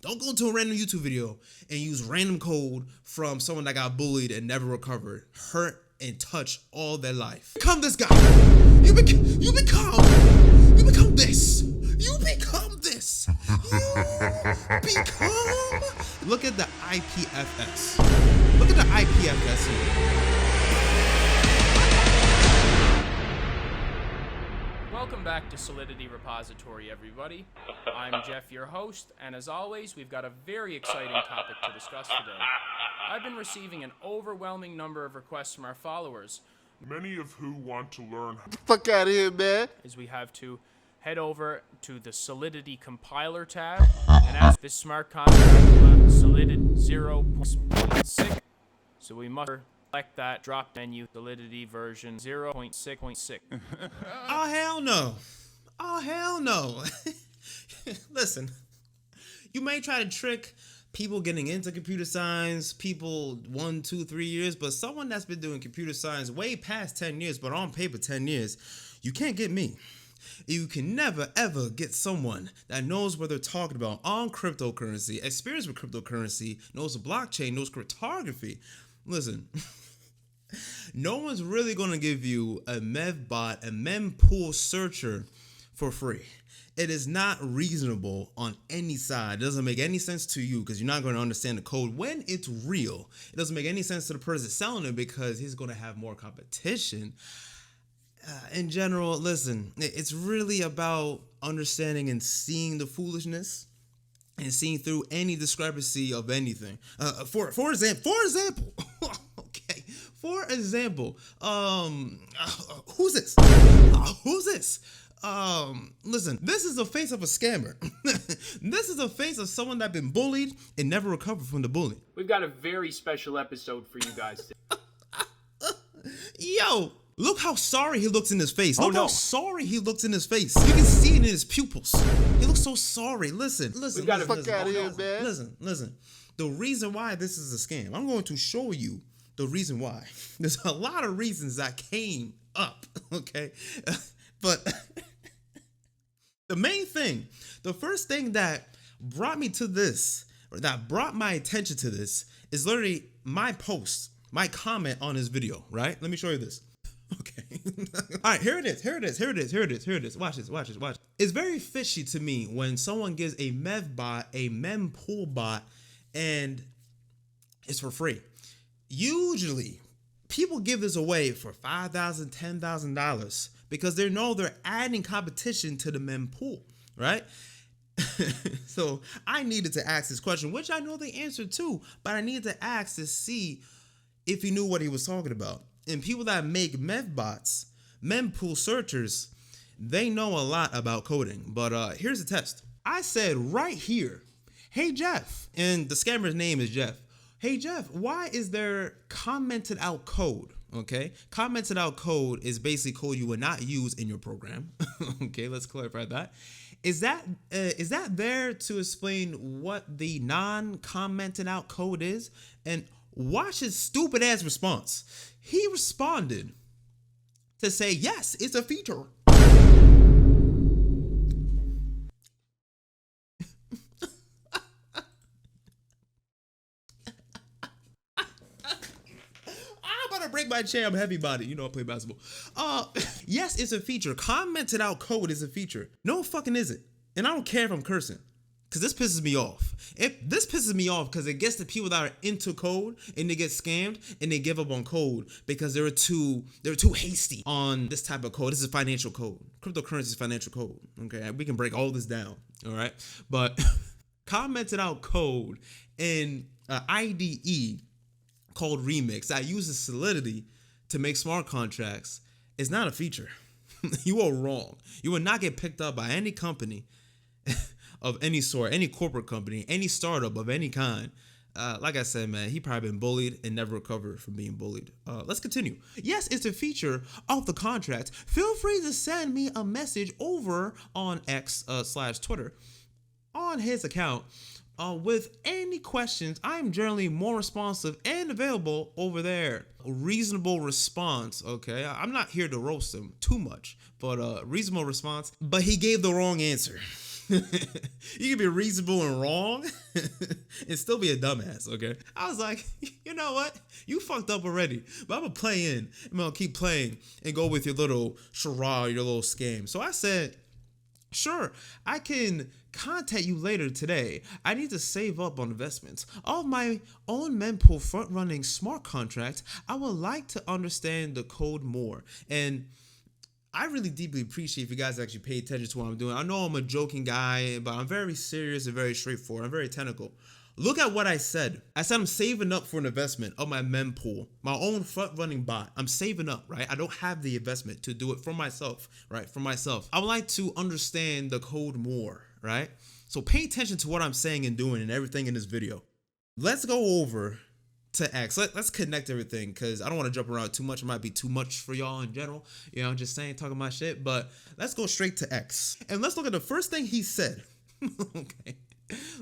Don't go to a random YouTube video and use random code from someone that got bullied and never recovered, hurt and touched all their life. Become this guy. You become this. You become this. You become. Look at the IPFS. Look at the IPFS here. Welcome back to Solidity Repository, everybody. I'm Jeff, your host, and as always, we've got a very exciting topic to discuss today. I've been receiving an overwhelming number of requests from our followers, many of who want to learn. Get the fuck out of here, man. As we have to head over to the Solidity compiler tab, and as this smart contract will Solidity 0.6, so we must select that drop menu, Solidity version 0.6.6. Oh, hell no. Oh, hell no. Listen, you may try to trick people getting into computer science, people 1, 2, 3 years, but someone that's been doing computer science way past 10 years, but on paper 10 years, you can't get me. You can never, ever get someone that knows what they're talking about on cryptocurrency, experience with cryptocurrency, knows the blockchain, knows cryptography. Listen, no one's really going to give you a Mevbot, a Mempool searcher for free. It is not reasonable on any side. It doesn't make any sense to you because you're not going to understand the code when it's real. It doesn't make any sense to the person selling it because he's going to have more competition. In general, listen, it's really about understanding and seeing the foolishness and seeing through any discrepancy of anything. For example, okay. For example, who's this? Who's this? Listen, this is the face of a scammer. This is the face of someone that's been bullied and never recovered from the bullying. We've got a very special episode for you guys today. Yo, look how sorry he looks in his face. Look how sorry he looks in his face. You can see it in his pupils. He looks so sorry. Listen. Get the fuck out of here, man. Listen. The reason why this is a scam, I'm going to show you the reason why. There's a lot of reasons that came up, okay? But the main thing, the first thing that brought me to this, or that brought my attention to this, is literally my post, my comment on this video, right? Let me show you this. Okay. All right, here it is. Watch this. It's very fishy to me when someone gives a Mevbot, a Mempool bot, and it's for free. Usually, people give this away for $5,000, $10,000 because they know they're adding competition to the Mempool, right? So I needed to ask this question, which I know the answer to, but I needed to ask to see if he knew what he was talking about. And people that make Mevbots, Mempool searchers, they know a lot about coding. But here's the test. I said right here, hey Jeff, and the scammer's name is Jeff. Hey Jeff, why is there commented out code? Okay, commented out code is basically code you would not use in your program. Okay, let's clarify that. Is that there to explain what the non-commented out code is? And watch his stupid ass response. He responded to say, yes, it's a feature. Break my chair, I'm heavy body. You know I play basketball. Yes, it's a feature. Commented out code is a feature. No fucking is it. And I don't care if I'm cursing. Because this pisses me off. This pisses me off because it gets the people that are into code and they get scammed and they give up on code because they're too hasty on this type of code. This is financial code. Cryptocurrency is financial code. Okay, we can break all this down. All right, but commented out code in IDE called Remix that uses Solidity to make smart contracts is not a feature. You are wrong. You will not get picked up by any company of any sort, any corporate company, any startup of any kind. Like I said, man, he probably been bullied and never recovered from being bullied. Let's continue. Yes, it's a feature of the contract. Feel free to send me a message over on X/Twitter on his account with any questions. I'm generally more responsive and available over there. A reasonable response, okay? I'm not here to roast him too much, but reasonable response. But he gave the wrong answer. You can be reasonable and wrong and still be a dumbass, okay? I was like, you know what? You fucked up already, but I'm gonna play in. I'm gonna keep playing and go with your little charade, your little scam. So I said, sure, I can contact you later today. I need to save up on investments. Of my own Mempool front-running smart contract, I would like to understand the code more. And I really deeply appreciate if you guys actually pay attention to what I'm doing. I know I'm a joking guy, but I'm very serious and very straightforward. I'm very technical. Look at what I said. I said I'm saving up for an investment of my Mempool, my own front-running bot. I'm saving up, right? I don't have the investment to do it for myself, right? For myself. I would like to understand the code more, right? So pay attention to what I'm saying and doing and everything in this video. Let's go over to X. Let's connect everything because I don't want to jump around too much. It might be too much for y'all in general. You know, just saying, talking my shit. But let's go straight to X. And let's look at the first thing he said. Okay.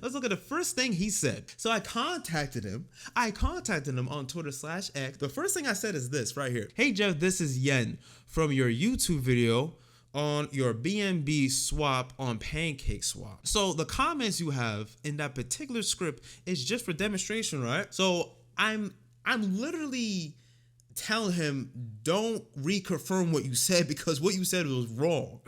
Let's look at the first thing he said. So I contacted him on Twitter/X. The first thing I said is this right here. Hey, Jeff, this is Yen from your YouTube video on your BNB swap on PancakeSwap. So the comments you have in that particular script is just for demonstration, right? So I'm literally telling him, don't reconfirm what you said because what you said was wrong.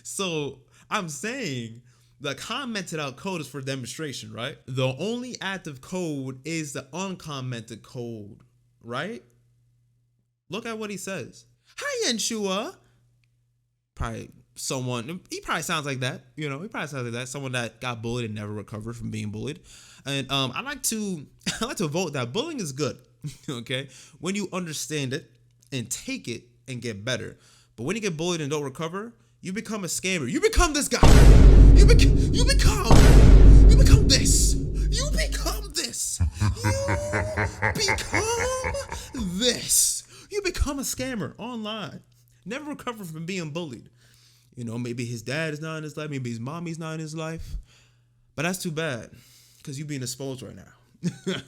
So I'm saying the commented out code is for demonstration, right? The only active code is the uncommented code, right? Look at what he says. Hi, Yeshua. Probably someone, he probably sounds like that, you know, he probably sounds like that, someone that got bullied and never recovered from being bullied. And I like to vote that bullying is good, okay, when you understand it and take it and get better. But when you get bullied and don't recover, you become a scammer. You become this guy. You become this. You become this. You become this. You become a scammer online. Never recover from being bullied. You know, maybe his dad is not in his life. Maybe his mommy's not in his life. But that's too bad because you're being exposed right now. I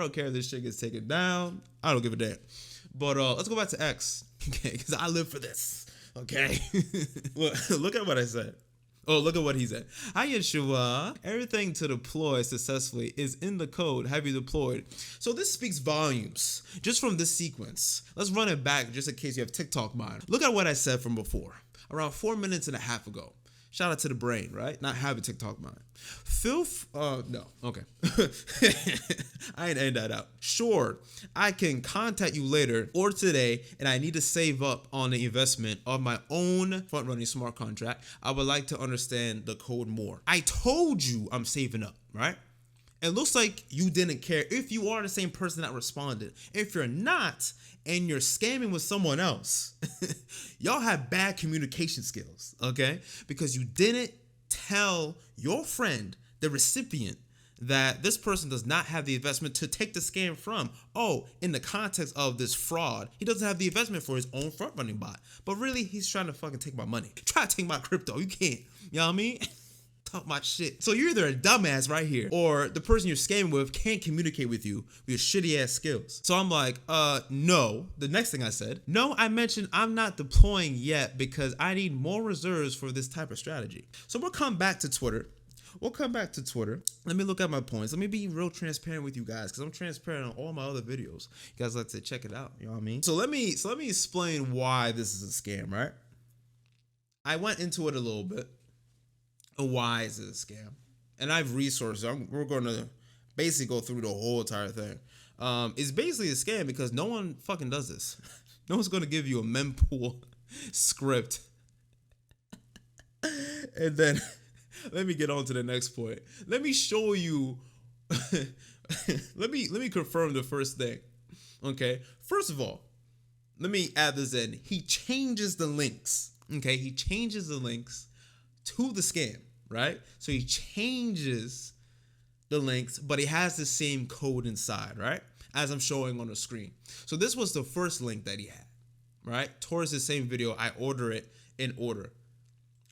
don't care if this shit gets taken down. I don't give a damn. But let's go back to X. Okay, because I live for this. Okay. Look at what I said. Oh, look at what he said. Hi, Yeshua. Everything to deploy successfully is in the code. Have you deployed? So this speaks volumes just from this sequence. Let's run it back just in case you have TikTok mind. Look at what I said from before, around 4.5 minutes ago. Shout out to the brain, right? Not having TikTok mind. No, okay. I ain't end that out. Sure, I can contact you later or today, and I need to save up on the investment of my own front-running smart contract. I would like to understand the code more. I told you I'm saving up, right? It looks like you didn't care if you are the same person that responded. If you're not, and you're scamming with someone else, y'all have bad communication skills, okay? Because you didn't tell your friend, the recipient, that this person does not have the investment to take the scam from. Oh, in the context of this fraud, he doesn't have the investment for his own front-running bot. But really, he's trying to fucking take my money. Try to take my crypto. You can't. You know what I mean? Talk my shit. So you're either a dumbass right here, or the person you're scamming with can't communicate with you with your shitty ass skills. So I'm like, no. The next thing I said, no, I mentioned I'm not deploying yet because I need more reserves for this type of strategy. So we'll come back to Twitter. Let me look at my points. Let me be real transparent with you guys because I'm transparent on all my other videos. You guys like to check it out. You know what I mean? So let me explain why this is a scam, right? I went into it a little bit. Why is it a scam? And I have resources. We're going to basically go through the whole entire thing. It's basically a scam because no one fucking does this. No one's going to give you a Mempool script. And then let me get on to the next point. Let me show you. let me confirm the first thing. Okay. First of all, let me add this in. He changes the links. Okay. He changes the links to the scam, right? So he changes the links, but he has the same code inside, right? As I'm showing on the screen. So this was the first link that he had, right? Towards the same video, I order it in order,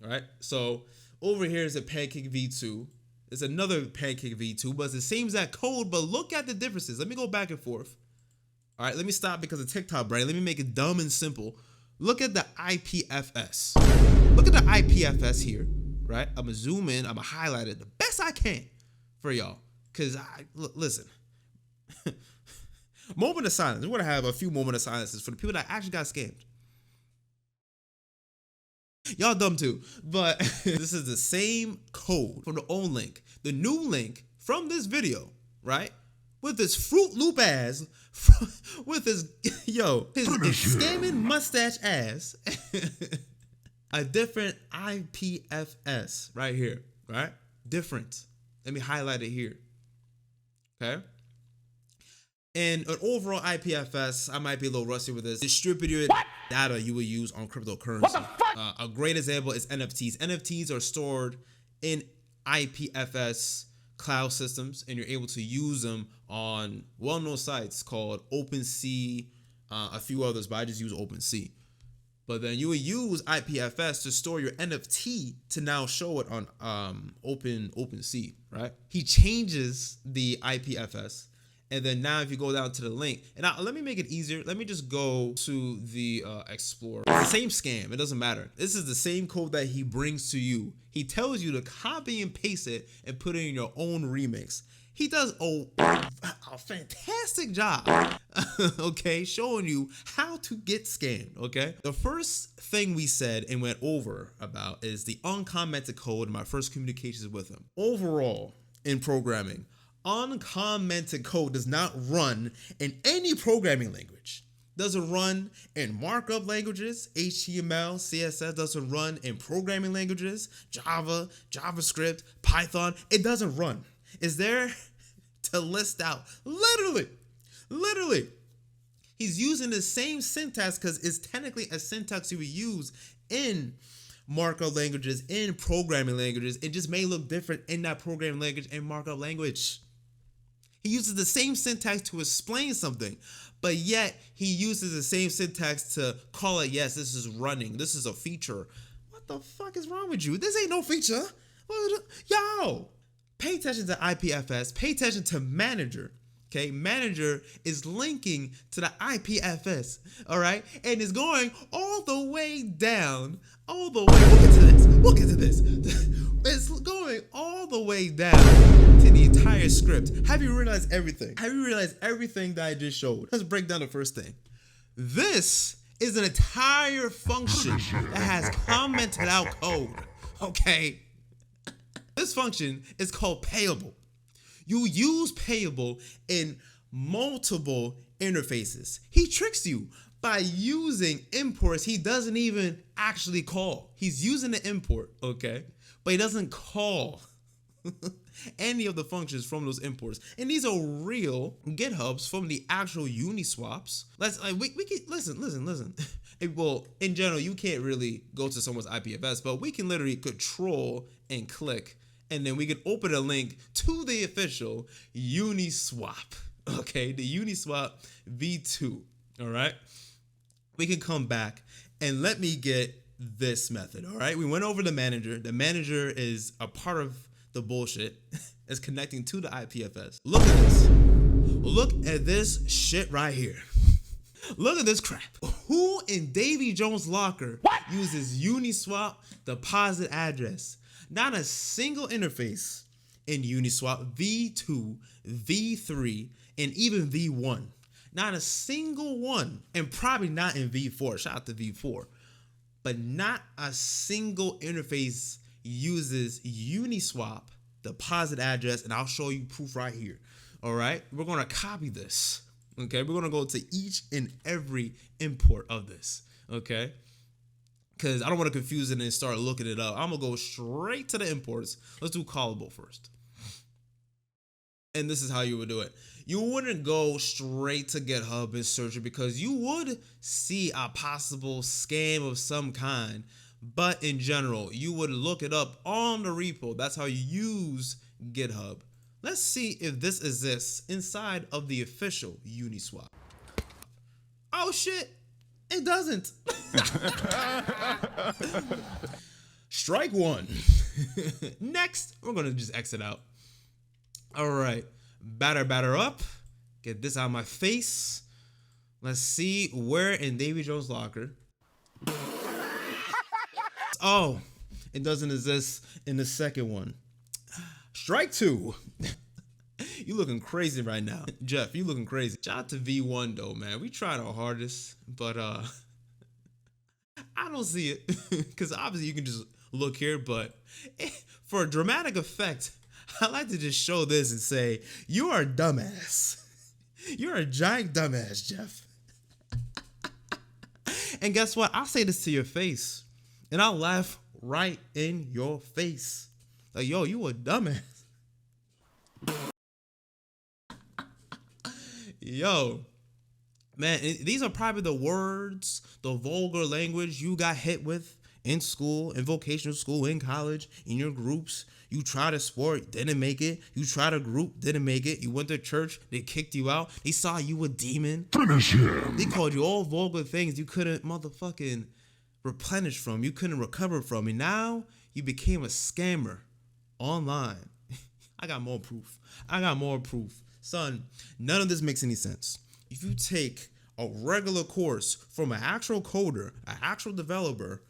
right? So over here is a Pancake V2. There's another Pancake V2, but it's the same exact code, but look at the differences. Let me go back and forth. All right, let me stop because of TikTok brain. Let me make it dumb and simple. Look at the IPFS. Look at the IPFS here. right? I'm gonna zoom in, I'm gonna highlight it the best I can for y'all. Cause listen, moment of silence. We're gonna have a few moment of silences for the people that actually got scammed. Y'all dumb too, but this is the same code from the old link. The new link from this video, right? With this Fruit Loop ass, with his, his scamming mustache ass, a different IPFS right here, right? Different. Let me highlight it here, okay? And an overall IPFS, I might be a little rusty with this, distributed data you will use on cryptocurrency. What the fuck? A great example is NFTs. NFTs are stored in IPFS cloud systems, and you're able to use them on well-known sites called OpenSea, a few others, but I just use OpenSea. But then you will use IPFS to store your NFT to now show it on OpenSea, right? He changes the IPFS. And then now if you go down to the link, and now let me make it easier. Let me just go to the Explorer. It's the same scam. It doesn't matter. This is the same code that he brings to you. He tells you to copy and paste it and put it in your own remix. He does a fantastic job, okay, showing you how to get scammed, okay? The first thing we said and went over about is the uncommented code in my first communications with him. Overall, in programming, uncommented code does not run in any programming language. Doesn't run in markup languages, HTML, CSS, doesn't run in programming languages, Java, JavaScript, Python. It doesn't run. Is there to list out literally he's using the same syntax because it's technically a syntax you would use in markup languages, in programming languages. It just may look different in that programming language and markup language. He uses the same syntax to explain something, but yet he uses the same syntax to call it, yes, this is running, this is a feature. What the fuck is wrong with you? This ain't no feature. Yo, pay attention to IPFS, pay attention to manager. Okay, manager is linking to the IPFS, all right? And it's going all the way down, all the way, we'll get to this. It's going all the way down to the entire script. Have you realized everything? Have you realized everything that I just showed? Let's break down the first thing. This is an entire function that has commented out code, okay? This function is called payable. You use payable in multiple interfaces. He tricks you by using imports he doesn't even actually call. He's using the import, okay? But he doesn't call any of the functions from those imports. And these are real GitHubs from the actual Uniswaps. We can listen. Well, in general, you can't really go to someone's IPFS, but we can literally control and click, and then we can open a link to the official Uniswap, okay? The Uniswap V2, all right? We can come back and let me get this method, all right? We went over the manager. The manager is a part of the bullshit. It's connecting to the IPFS. Look at this. Look at this shit right here. Look at this crap. Who in Davy Jones' locker uses Uniswap deposit address? Not a single interface in Uniswap V2, V3, and even V1. Not a single one, and probably not in V4. Shout out to V4. But not a single interface uses Uniswap deposit address, and I'll show you proof right here. All right, we're gonna copy this. Okay, we're gonna go to each and every import of this. Okay. Because I don't want to confuse it and start looking it up. I'm going to go straight to the imports. Let's do callable first. And this is how you would do it. You wouldn't go straight to GitHub and search it because you would see a possible scam of some kind. But in general, you would look it up on the repo. That's how you use GitHub. Let's see if this exists inside of the official Uniswap. Oh shit, it doesn't. Strike one. Next, we're gonna just exit out. All right, batter up. Get this out of my face. Let's see where in Davy Jones' locker. Oh, It doesn't exist in the second one. Strike two. You looking crazy right now. Jeff, you looking crazy. Shout out to V1 though, man. We tried our hardest, but I don't see it. Because obviously you can just look here, but for a dramatic effect, I like to just show this and say, you are a dumbass. You're a giant dumbass, Jeff. And guess what? I'll say this to your face, and I'll laugh right in your face. Like, yo, you a dumbass. Yo, man, these are probably the words, the vulgar language you got hit with in school, in vocational school, in college, in your groups. You tried a sport, didn't make it. You tried a group, didn't make it. You went to church, they kicked you out. They saw you a demon. Finish him. They called you all vulgar things you couldn't motherfucking replenish from. You couldn't recover from. And now you became a scammer online. I got more proof. Son, none of this makes any sense. If you take a regular course from an actual coder, an actual developer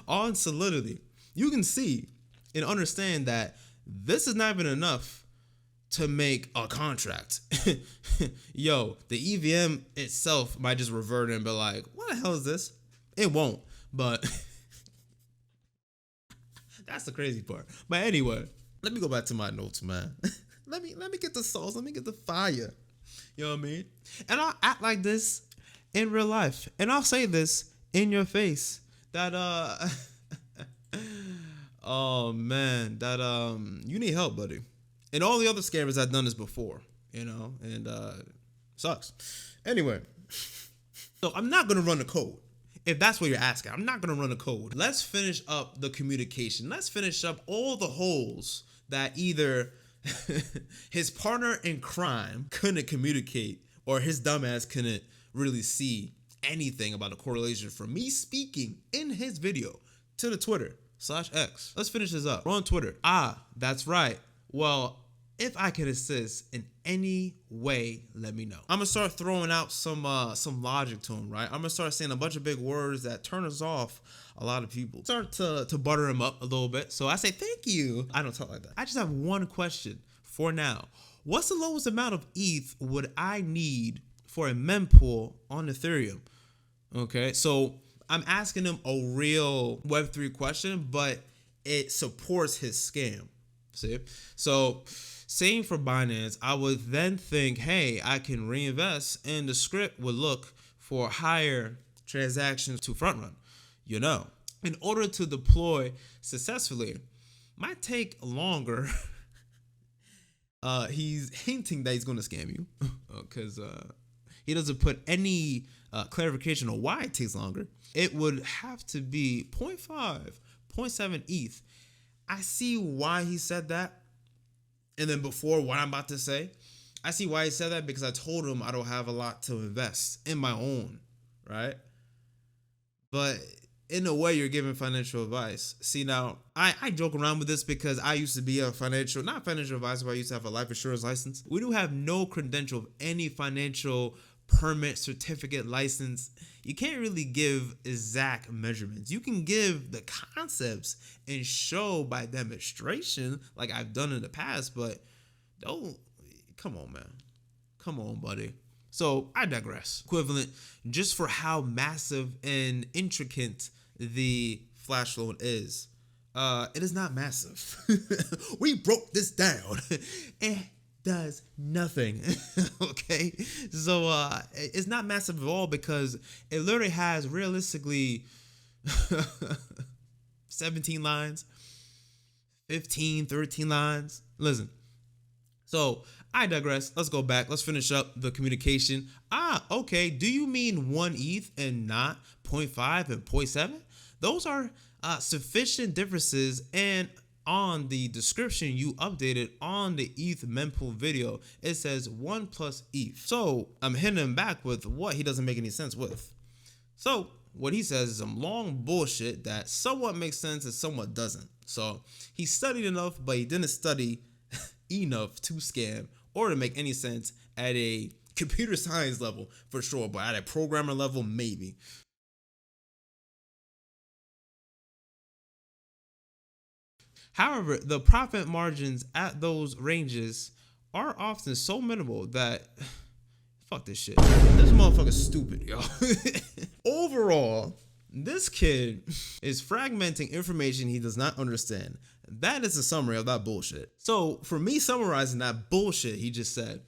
on Solidity, you can see and understand that this is not even enough to make a contract. Yo, the EVM itself might just revert and be like, what the hell is this? It won't, but that's the crazy part. But anyway, let me go back to my notes, man. Let me get the sauce. Let me get the fire. You know what I mean? And I'll act like this in real life. And I'll say this in your face that oh man, that you need help, buddy. And all the other scammers I've done this before, you know, and sucks. Anyway, so I'm not gonna run the code. If that's what you're asking, I'm not gonna run the code. Let's finish up the communication. Let's finish up all the holes that either his partner in crime couldn't communicate, or his dumbass couldn't really see anything about the correlation from me speaking in his video to the Twitter/X. Let's finish this up. We're on Twitter. That's right. Well, if I can assist in any way, let me know. I'm gonna start throwing out some logic to him, right? I'm gonna start saying a bunch of big words that turn us off a lot of people. Start to butter him up a little bit. So I say, thank you. I don't talk like that. I just have one question for now. What's the lowest amount of ETH would I need for a mempool on Ethereum? Okay, so I'm asking him a real Web3 question, but it supports his scam. See? So same for Binance, I would then think, hey, I can reinvest, and the script would look for higher transactions to front run. You know, in order to deploy successfully, might take longer. He's hinting that he's going to scam you because he doesn't put any clarification on why it takes longer. It would have to be 0.5, 0.7 ETH. I see why he said that. And then before what I'm about to say, I see why he said that because I told him I don't have a lot to invest in my own, right? But in a way, you're giving financial advice. See, now, I joke around with this because I used to be not financial advisor, but I used to have a life insurance license. We do have no credential of any financial permit, certificate, license. You can't really give exact measurements. You can give the concepts and show by demonstration like I've done in the past, but come on, man. Come on, buddy. So I digress. Equivalent, just for how massive and intricate the flash loan is. It is not massive. We broke this down. It does nothing. Okay, so it's not massive at all because it literally has realistically 17 lines, 15, 13 lines. Listen, so I digress. Let's go back. Let's finish up the communication. Okay. Do you mean 1 ETH and not 0.5 and 0.7? Those are sufficient differences, and on the description you updated on the ETH mempool video, it says 1 plus ETH. So I'm hitting him back with what he doesn't make any sense with. So what he says is some long bullshit that somewhat makes sense and somewhat doesn't. So he studied enough, but he didn't study enough to scam or to make any sense at a computer science level for sure, but at a programmer level, maybe. However, the profit margins at those ranges are often so minimal that fuck this shit. This motherfucker's stupid, yo. Overall, this kid is fragmenting information he does not understand. That is a summary of that bullshit. So for me summarizing that bullshit he just said,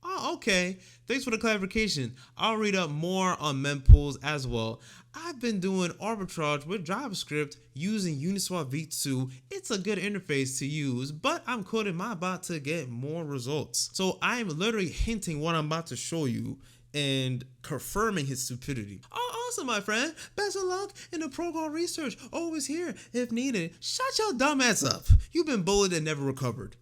oh, okay, thanks for the clarification. I'll read up more on Mempools as well. I've been doing arbitrage with JavaScript using Uniswap v2. It's a good interface to use, but I'm coding my bot to get more results. So I'm literally hinting what I'm about to show you and confirming his stupidity. Oh, awesome, my friend. Best of luck in the protocol research. Always here if needed. Shut your dumb ass up. You've been bullied and never recovered.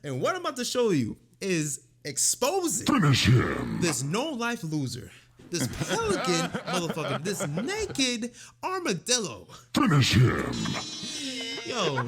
And what I'm about to show you is exposing this no-life loser, this pelican motherfucker, this naked armadillo. Finish him. Yo,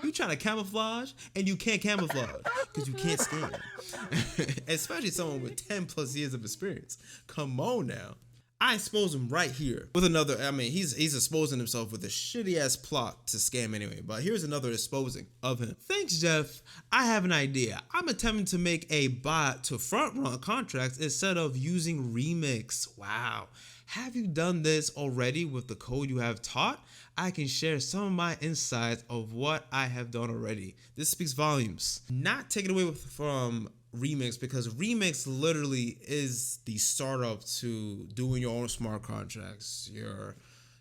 you trying to camouflage and you can't camouflage because you can't scam. Especially someone with 10 plus years of experience. Come on now. I expose him right here with another. I mean, he's exposing himself with a shitty ass plot to scam anyway. But here's another exposing of him. Thanks, Jeff. I have an idea. I'm attempting to make a bot to front run contracts instead of using Remix. Wow. Have you done this already with the code you have taught? I can share some of my insights of what I have done already. This speaks volumes. Not taken away from Remix, because Remix literally is the startup to doing your own smart contracts, your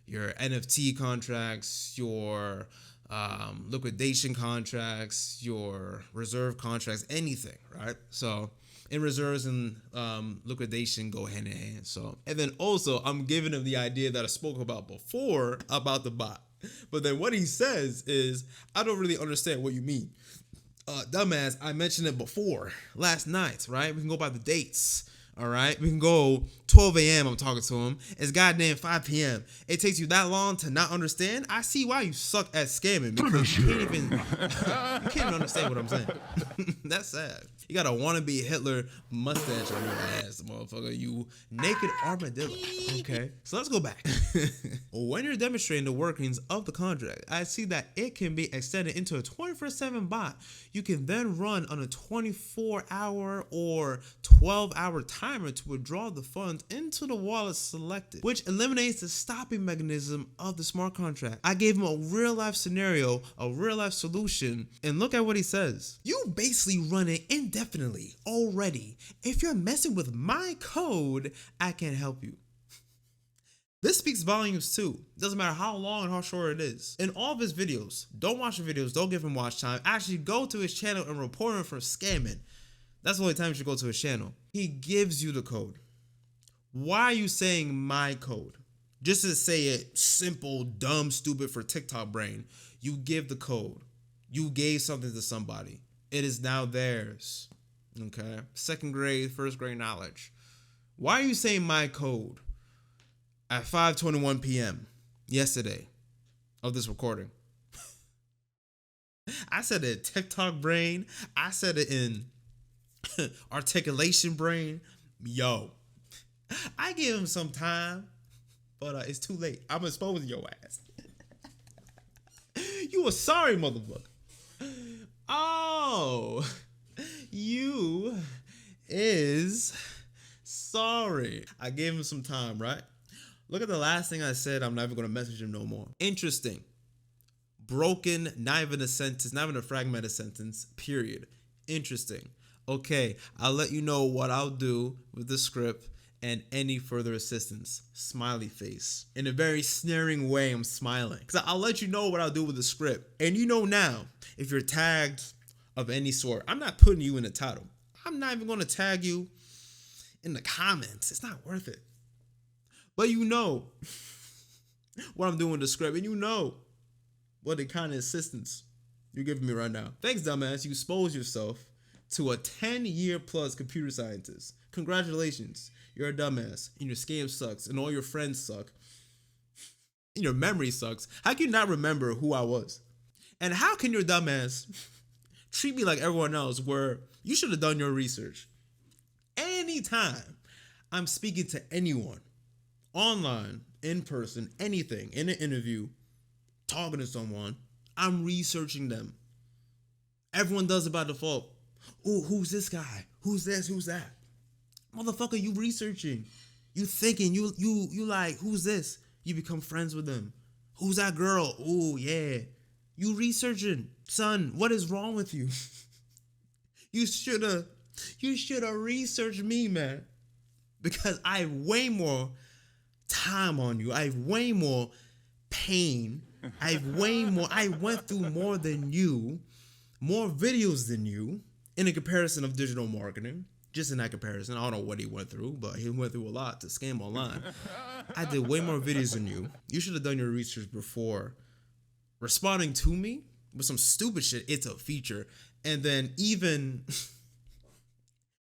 NFT contracts, your liquidation contracts, your reserve contracts, anything, right? So and reserves and liquidation go hand in hand. So, and then also I'm giving him the idea that I spoke about before about the bot, but then what he says is, I don't really understand what you mean. Dumbass, I mentioned it before last night, right? We can go by the dates, all right? We can go 12 a.m. I'm talking to him. It's goddamn 5 p.m. It takes you that long to not understand? I see why you suck at scamming, because you can't even understand what I'm saying. That's sad. You got a wannabe Hitler mustache on your ass, motherfucker. You naked armadillo. Okay, so let's go back. When you're demonstrating the workings of the contract, I see that it can be extended into a 24/7 bot. You can then run on a 24-hour or 12-hour timer to withdraw the funds into the wallet selected, which eliminates the stopping mechanism of the smart contract. I gave him a real-life scenario, a real-life solution, and look at what he says. You basically run it indefinitely already. If you're messing with my code, I can help you. This speaks volumes too. Doesn't matter how long and how short it is. In all of his videos, don't watch the videos, don't give him watch time. Actually go to his channel and report him for scamming. That's the only time you should go to his channel. He gives you the code. Why are you saying my code? Just to say it simple, dumb, stupid for TikTok brain. You give the code. You gave something to somebody. It is now theirs. Okay? Second grade, first grade knowledge. Why are you saying my code at 5:21 p.m. yesterday of this recording? I said it in TikTok brain. I said it in articulation brain. Yo, I gave him some time, but it's too late. I'm exposing your ass. You a sorry motherfucker. Oh, you is sorry. I gave him some time, right? Look at the last thing I said. I'm never going to message him no more. Interesting. Broken, not even a sentence, not even a fragmented sentence, period. Interesting. Okay, I'll let you know what I'll do with the script and any further assistance. Smiley face. In a very sneering way, I'm smiling. Because I'll let you know what I'll do with the script. And you know now, if you're tagged of any sort, I'm not putting you in the title. I'm not even going to tag you in the comments. It's not worth it. But you know what I'm doing with the script. And you know what the kind of assistance you're giving me right now. Thanks, dumbass. You exposed yourself to a 10-year plus computer scientist. Congratulations. You're a dumbass. And your scam sucks. And all your friends suck. And your memory sucks. How can you not remember who I was? And how can your dumbass treat me like everyone else, where you should have done your research? Anytime I'm speaking to anyone online in person, anything, in an interview, talking to someone, I'm researching them. Everyone does it by default. Oh, who's this guy? Who's this? Who's that? Motherfucker, you researching. You thinking, you like, who's this? You become friends with them. Who's that girl? Oh, yeah. You researching. Son, what is wrong with you? You should have researched me, man. Because I have way more time on you. I have way more pain. I went through more than you, more videos than you in a comparison of digital marketing. Just in that comparison, I don't know what he went through, but he went through a lot to scam online. I did way more videos than you. You should have done your research before responding to me with some stupid shit. It's a feature. And then even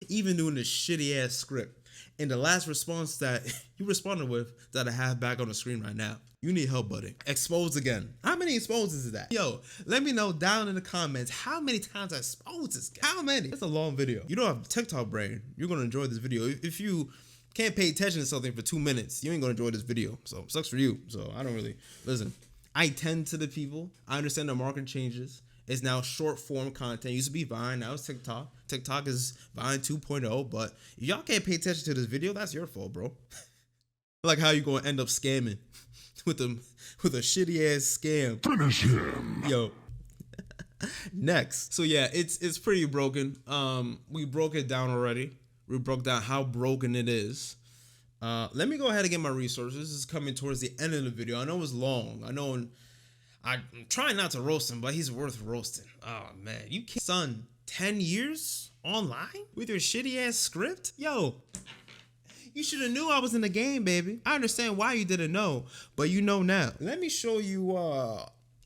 doing this shitty ass script. And the last response that you responded with that I have back on the screen right now. You need help, buddy. Expose again. How many exposes is that? Yo, let me know down in the comments how many times I exposed this guy. How many? It's a long video. You don't have TikTok brain. You're gonna enjoy this video. If you can't pay attention to something for 2 minutes, you ain't gonna enjoy this video. So sucks for you. So I don't really listen. I tend to the people. I understand the market changes. It's now short form content. It used to be Vine, now it's TikTok. TikTok is Vine 2.0, but if y'all can't pay attention to this video, that's your fault, bro. Like how you gonna end up scamming with a shitty ass scam. Finish him. Yo. Next. So yeah, it's pretty broken. We broke it down already. We broke down how broken it is. Let me go ahead and get my resources. This is coming towards the end of the video. I know it's long. I'm trying not to roast him, but he's worth roasting. Oh man, you can't, son, 10 years online with your shitty ass script? Yo, you should have knew I was in the game, baby. I understand why you didn't know, but you know now. Let me show you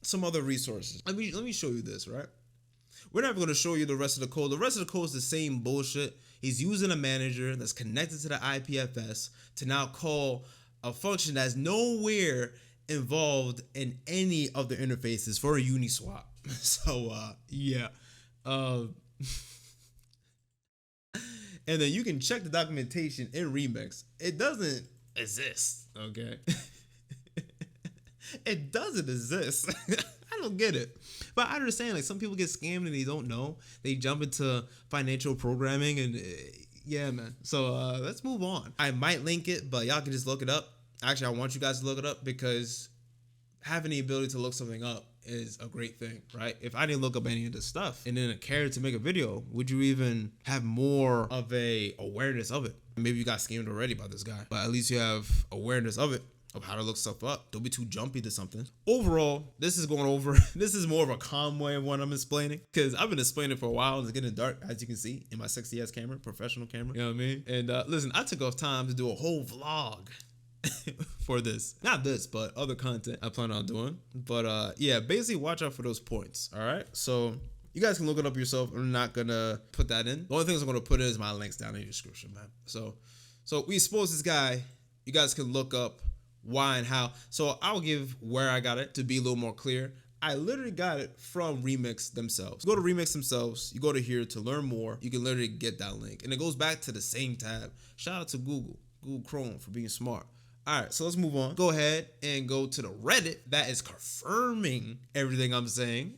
some other resources. Let me show you this, right? We're not going to show you the rest of the code. The rest of the code is the same bullshit. He's using a manager that's connected to the IPFS to now call a function that's nowhere involved in any of the interfaces for a Uniswap. So yeah. And then you can check the documentation in Remix. It doesn't exist, okay? It doesn't exist. I don't get it. But I understand, like, some people get scammed and they don't know. They jump into financial programming and yeah, man. So let's move on. I might link it, but y'all can just look it up. Actually, I want you guys to look it up because having the ability to look something up is a great thing, right? If I didn't look up any of this stuff and didn't care to make a video, would you even have more of a awareness of it? Maybe you got scammed already by this guy, but at least you have awareness of it, of how to look stuff up. Don't be too jumpy to something. Overall, this is more of a calm way of what I'm explaining, because I've been explaining for a while. It's getting dark, as you can see, in my 60S camera, professional camera. You know what I mean? And listen, I took off time to do a whole vlog for this. Not this, but other content I plan on doing. But yeah, basically watch out for those points. All right. So you guys can look it up yourself. I'm not gonna put that in. The only things I'm gonna put in is my links down in the description, man. So we expose this guy. You guys can look up why and how. So I'll give where I got it to be a little more clear. I literally got it from Remix themselves. Go to Remix themselves. You go to here to learn more. You can literally get that link. And it goes back to the same tab. Shout out to Google Chrome for being smart. All right, so let's move on. Go ahead and go to the Reddit that is confirming everything I'm saying.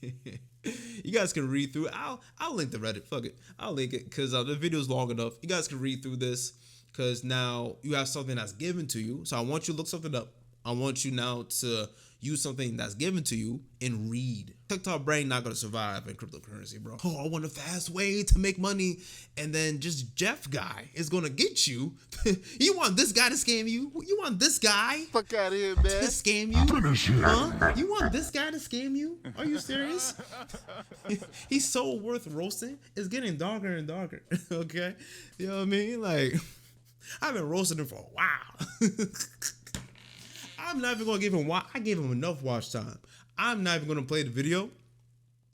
You guys can read through it. I'll link the Reddit. Fuck it. I'll link it because the video is long enough. You guys can read through this because now you have something that's given to you. So I want you to look something up. I want you now to use something that's given to you and read. TikTok brain not gonna survive in cryptocurrency, bro. Oh, I want a fast way to make money, and then just Jeff guy is gonna get you. You want this guy to scam you? You want this guy? Fuck out of here, man. To scam you? Huh? You want this guy to scam you? Are you serious? He's so worth roasting. It's getting darker and darker. Okay, you know what I mean? Like, I've been roasting him for a while. I'm not even gonna give him I gave him enough watch time. I'm not even gonna play the video.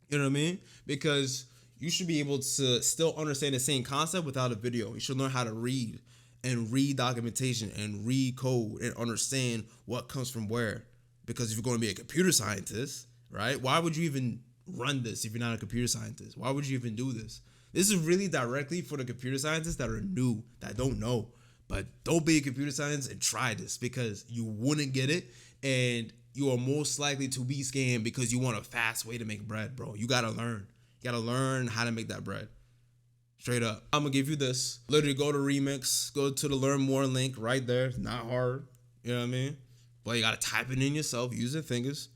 You know what I mean? Because you should be able to still understand the same concept without a video. You should learn how to read and read documentation and read code and understand what comes from where. Because if you're gonna be a computer scientist, right? Why would you even run this if you're not a computer scientist? Why would you even do this? This is really directly for the computer scientists that are new, that don't know. But don't be a computer science and try this, because you wouldn't get it, and you are most likely to be scammed because you want a fast way to make bread, bro. You gotta learn. You gotta learn how to make that bread. Straight up. I'm gonna give you this. Literally go to Remix, go to the learn more link right there. It's not hard. You know what I mean? But you gotta type it in yourself, use your fingers.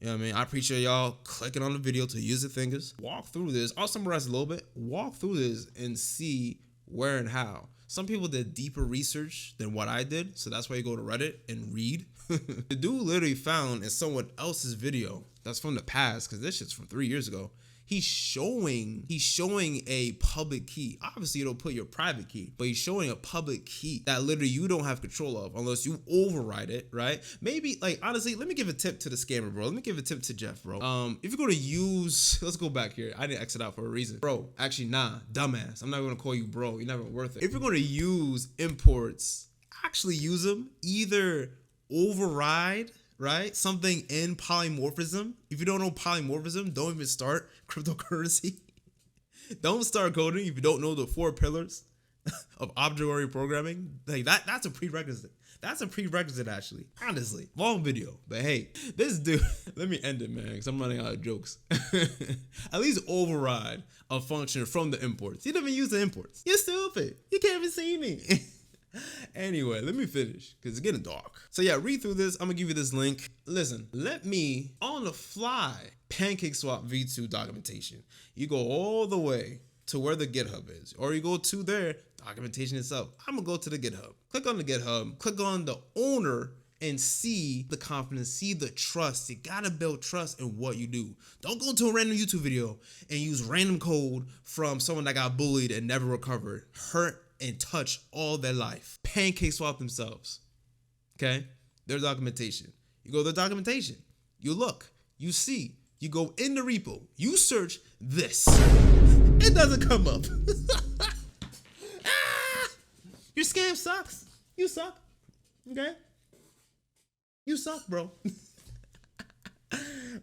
You know what I mean? I appreciate y'all clicking on the video to use your fingers. Walk through this. I'll summarize a little bit. Walk through this and see where and how. Some people did deeper research than what I did, so that's why you go to Reddit and read. The dude literally found in someone else's video that's from the past, because this shit's from 3 years ago. He's showing a public key. Obviously, you don't put your private key, but he's showing a public key that literally you don't have control of unless you override it, right? Maybe, like, honestly, let me give a tip to the scammer, bro. Let me give a tip to Jeff, bro. If you're gonna use, let's go back here. I didn't exit out for a reason. Bro, actually, nah, dumbass. I'm not gonna call you bro. You're never worth it. If you're gonna use imports, actually use them. Either override, right? Something in polymorphism. If you don't know polymorphism, don't even start cryptocurrency. Don't start coding if you don't know the 4 pillars of object-oriented programming. Like that's a prerequisite. That's a prerequisite, actually. Honestly, long video, but hey, this dude. Let me end it, man, because I'm running out of jokes. At least override a function from the imports. You didn't even use the imports. You're stupid. You can't even see me. Anyway, let me finish because it's getting dark. So yeah, read through this. I'm gonna give you this link. Listen, let me on the fly PancakeSwap v2 documentation. You go all the way to where the GitHub is, or you go to their documentation itself. I'm gonna go to the GitHub. Click on the GitHub, click on the owner, and see the confidence, see the trust. You gotta build trust in what you do. Don't go to a random YouTube video and use random code from someone that got bullied and never recovered, hurt and touch all their life. PancakeSwap themselves. Okay? Their documentation. You go to the documentation. You look. You see. You go in the repo. You search this. It doesn't come up. Your scam sucks. You suck. Okay? You suck, bro.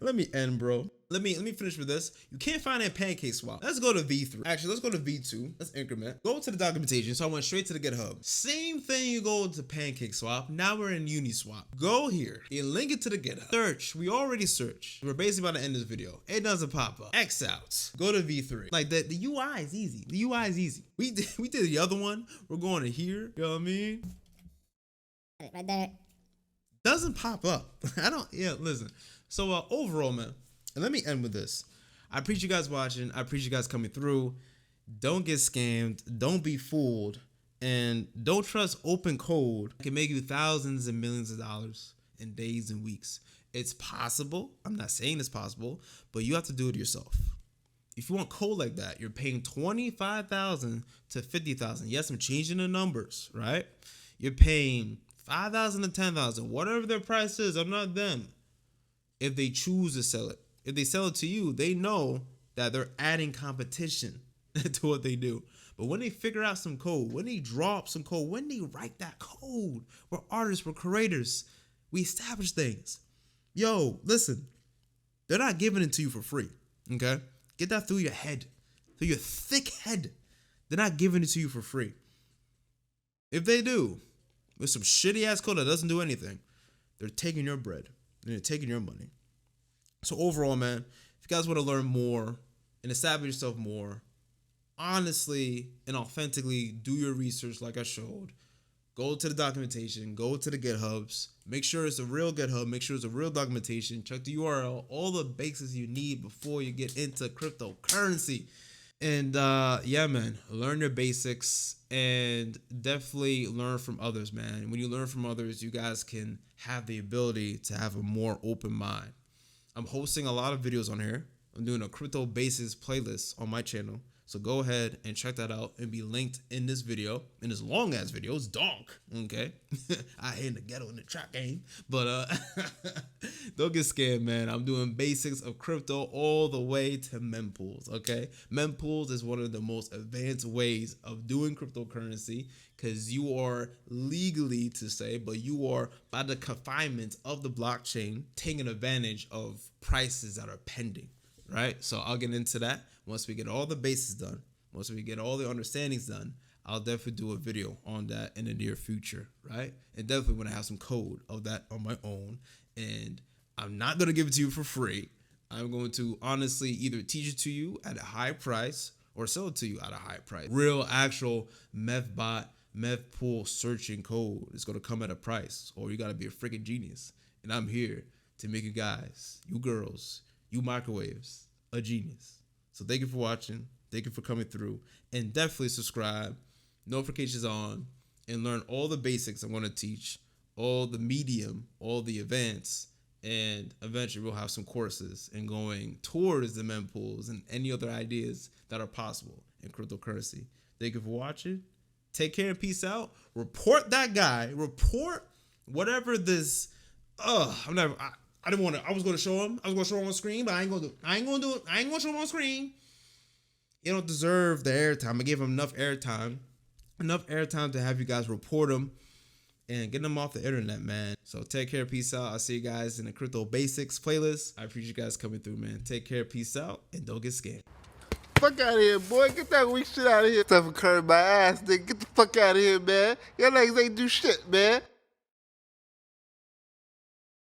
Let me end, bro. Let me finish with this. You can't find it in PancakeSwap. Let's go to V3. Actually, let's go to V2. Let's increment. Go to the documentation. So I went straight to the GitHub. Same thing, you go to PancakeSwap. Now we're in Uniswap. Go here. You link it to the GitHub. Search. We already searched. We're basically about to end this video. It doesn't pop up. X out. Go to V3. Like the UI is easy. The UI is easy. We did the other one. We're going to here. You know what I mean? Right there. Doesn't pop up. Listen. So overall, man, and let me end with this. I appreciate you guys watching. I appreciate you guys coming through. Don't get scammed. Don't be fooled. And don't trust open code. It can make you thousands and millions of dollars in days and weeks. It's possible. I'm not saying it's possible, but you have to do it yourself. If you want code like that, you're paying $25,000 to $50,000. Yes, I'm changing the numbers, right? You're paying $5,000 to $10,000, whatever their price is. I'm not them. If they choose to sell it, if they sell it to you, they know that they're adding competition to what they do. But when they figure out some code, when they drop some code, when they write that code, we're artists, we're creators, we establish things. Yo, listen, they're not giving it to you for free, okay? Get that through your head, through your thick head. They're not giving it to you for free. If they do, with some shitty ass code that doesn't do anything, they're taking your bread. They're taking your money. So overall, man, if you guys want to learn more and establish yourself more, honestly and authentically do your research like I showed. Go to the documentation, go to the GitHubs, make sure it's a real GitHub, make sure it's a real documentation, check the URL, all the basics you need before you get into cryptocurrency. And yeah, man, learn your basics and definitely learn from others, man. When you learn from others, you guys can have the ability to have a more open mind. I'm hosting a lot of videos on here. I'm doing a crypto basics playlist on my channel. So go ahead and check that out and be linked in this video, in this long ass video. It's dark, okay? I hate the ghetto in the trap game, but don't get scared, man. I'm doing basics of crypto all the way to Mempools, okay? Mempools is one of the most advanced ways of doing cryptocurrency because you are legally to say, but you are by the confinement of the blockchain taking advantage of prices that are pending. Right? So I'll get into that once we get all the bases done. Once we get all the understandings done, I'll definitely do a video on that in the near future, right? And definitely when I have some code of that on my own. And I'm not going to give it to you for free. I'm going to honestly either teach it to you at a high price or sell it to you at a high price. Real, actual Mempool searching code is going to come at a price, or you got to be a freaking genius. And I'm here to make you guys, you girls, you microwaves, a genius. So thank you for watching. Thank you for coming through. And definitely subscribe, notifications on, and learn all the basics I'm going to teach, all the medium, all the advanced, and eventually we'll have some courses and going towards the mempools and any other ideas that are possible in cryptocurrency. Thank you for watching. Take care and peace out. Report that guy. Report whatever this. I didn't want to. I was going to show him. I was going to show him on screen, but I ain't going to do it. I ain't going to show him on screen. He don't deserve the airtime. I gave him enough airtime to have you guys report him and get them off the internet, man. So take care, peace out. I'll see you guys in the Crypto Basics playlist. I appreciate you guys coming through, man. Take care, peace out, and don't get scammed. Fuck out of here, boy. Get that weak shit out of here. Stephen Curry my ass, nigga. Get the fuck out of here, man. Y'all niggas ain't do shit, man.